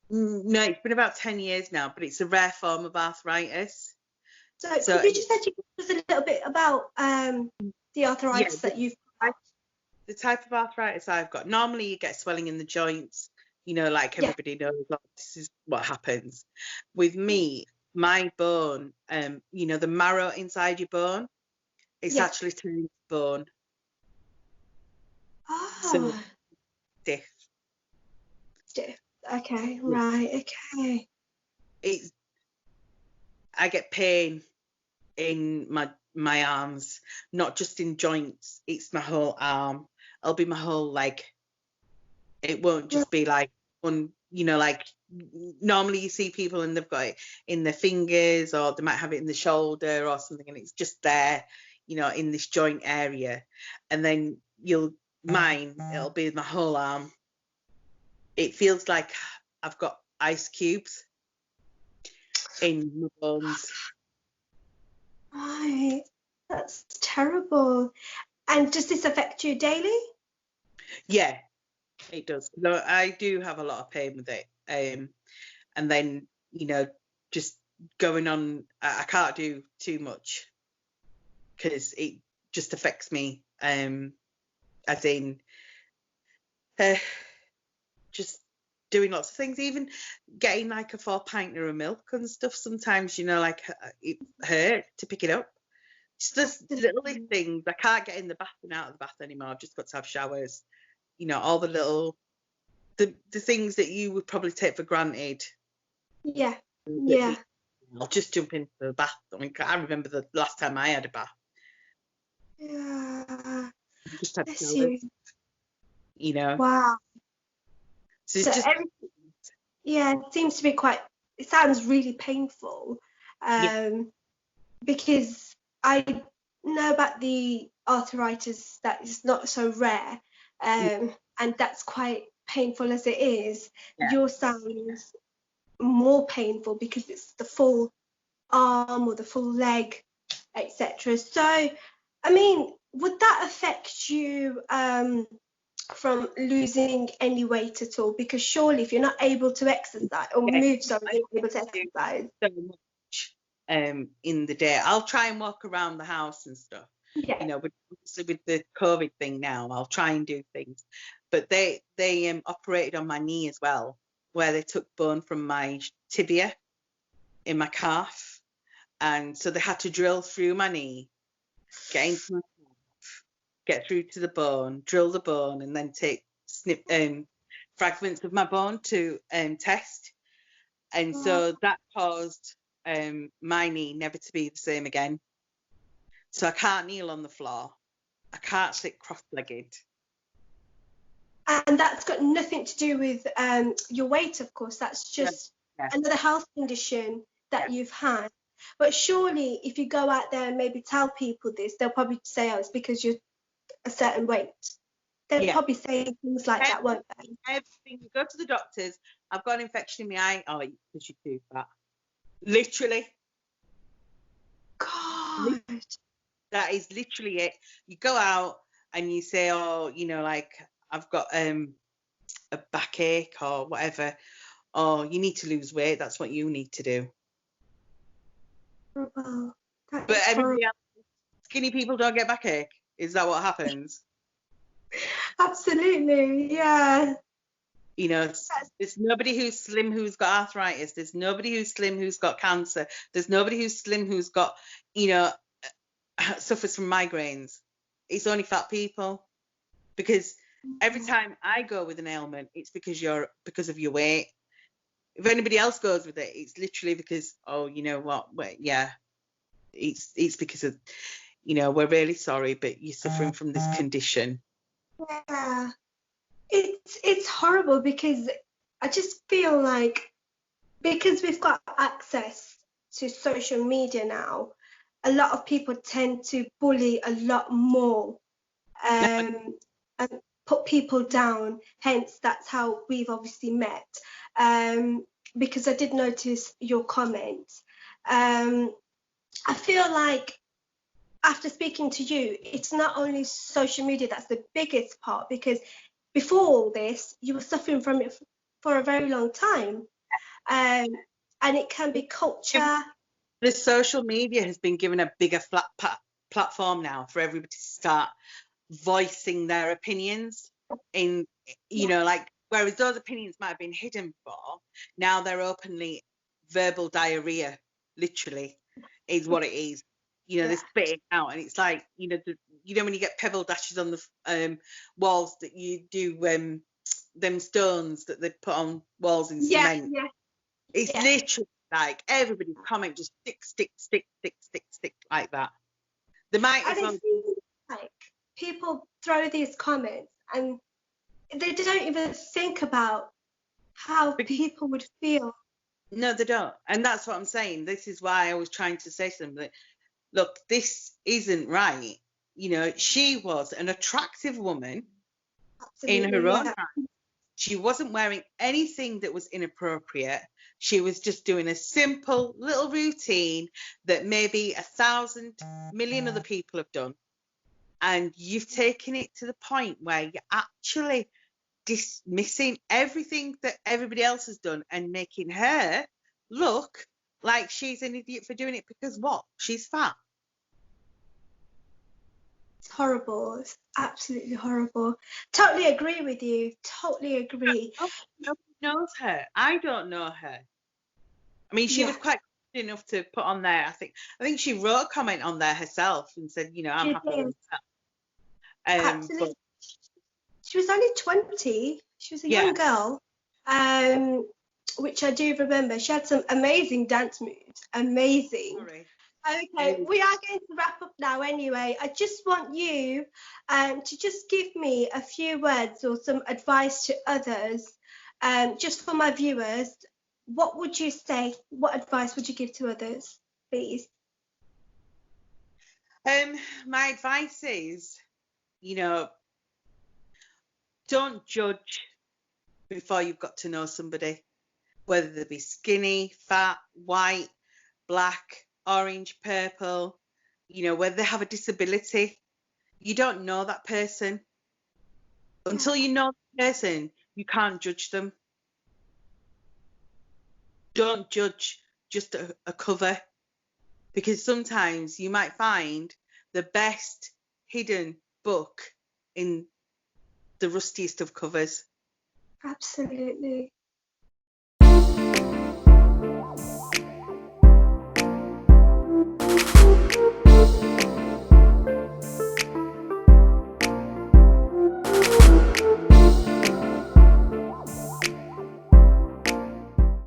A: No, it's been about 10 years now, but it's a rare form of arthritis.
B: So could you just educate us a little bit about the arthritis that you've got?
A: The type of arthritis I've got, normally you get swelling in the joints, like everybody knows, like, this is what happens. With me, my bone, the marrow inside your bone, it's actually turned bone. So stiff.
B: Okay, right, okay.
A: I get pain in my arms, not just in joints, it's my whole arm. It'll be my whole leg. It won't just be like like normally you see people and they've got it in their fingers or they might have it in the shoulder or something and it's just there, in this joint area. And then it'll be my whole arm. It feels like I've got ice cubes in my bones.
B: Right, that's terrible. And does this affect you daily?
A: Yeah, it does. No, I do have a lot of pain with it. And then, just going on, I can't do too much because it just affects me, as in just doing lots of things, even getting like a 4-pint of milk and stuff sometimes, like it hurt to pick it up. It's just little things. I can't get in the bath and out of the bath anymore. I've just got to have showers. All the little, the things that you would probably take for granted.
B: Yeah.
A: I'll just jump into the bath. I mean, I remember the last time I had a bath.
B: Yeah.
A: Just had
B: showers,
A: Wow.
B: So it's just... it seems to be it sounds really painful. Because I know about the arthritis that is not so rare, and that's quite painful as it is. Your sounds more painful because it's the full arm or the full leg, etc. So, I mean, would that affect you from losing any weight at all? Because surely if you're not able to exercise or move, you're able to exercise.
A: So much in the day. I'll try and walk around the house and stuff. Obviously with the COVID thing now, I'll try and do things. But they operated on my knee as well, where they took bone from my tibia in my calf. And so they had to drill through my knee, get into my calf, get through to the bone, drill the bone, and then take fragments of my bone to test. And so that caused my knee never to be the same again. So I can't kneel on the floor. I can't sit cross-legged.
B: And that's got nothing to do with your weight, of course. That's just another health condition that you've had. But surely if you go out there and maybe tell people this, they'll probably say, oh, it's because you're a certain weight. They'll probably say things like that, won't they?
A: Everything. You go to the doctors, I've got an infection in my eye. Oh, because you do that. Literally.
B: God.
A: That is literally it. You go out and you say, oh, like I've got a backache or whatever. Oh, you need to lose weight. That's what you need to do.
B: Oh,
A: but everybody else, skinny people don't get backache. Is that what happens?
B: Absolutely, yeah.
A: There's nobody who's slim who's got arthritis. There's nobody who's slim who's got cancer. There's nobody who's slim who's got, suffers from migraines. It's only fat people. Because every time I go with an ailment, it's because of your weight. if anybody else goes with it, it's literally because, oh, you know what? Yeah, it's because of, you know, we're really sorry, but you're suffering from this condition.
B: Yeah, it's horrible because I just feel like because we've got access to social media now, a lot of people tend to bully a lot more and put people down. Hence, that's how we've obviously met. Because I did notice your comments. I feel like after speaking to you, it's not only social media that's the biggest part, because before all this, you were suffering from it for a very long time. And it can be culture.
A: The social media has been given a bigger platform now for everybody to start voicing their opinions in, you know, like, whereas those opinions might have been hidden before, now they're openly verbal diarrhea, literally, is what it is. You know, they spit it out, and it's like, you know, when you get pebble dashes on the walls that you do, them stones that they put on walls in cement. It's literally like everybody's comment just stick like that. They might as well.
B: It seems like people throw these comments and they don't even think about how people would feel.
A: No, they don't. And that's what I'm saying. This is why I was trying to say to them that, look, this isn't right. You know, she was an attractive woman. Absolutely, in her own right. She wasn't wearing anything that was inappropriate. She was just doing a simple little routine that maybe 1,000 million other people have done. And you've taken it to the point where you're actually dismissing everything that everybody else has done and making her look like she's an idiot for doing it because what? She's fat.
B: It's horrible. It's absolutely horrible. Totally agree with you. Totally agree.
A: Nobody knows her. I don't know her. I mean, she was quite good enough to put on there. I think she wrote a comment on there herself and said, you know, I'm happy with that.
B: Absolutely. She was only 20. She was a young girl, which I do remember. She had some amazing dance moves. Amazing.
A: Sorry.
B: Okay, we are going to wrap up now anyway. I just want you to just give me a few words or some advice to others, just for my viewers. What would you say? What advice would you give to others, please?
A: My advice is, you know, don't judge before you've got to know somebody, whether they be skinny, fat, white, black, orange, purple, you know, whether they have a disability. You don't know that person. Until you know the person, you can't judge them. Don't judge just a cover, because sometimes you might find the best hidden book in the rustiest of covers.
B: Absolutely.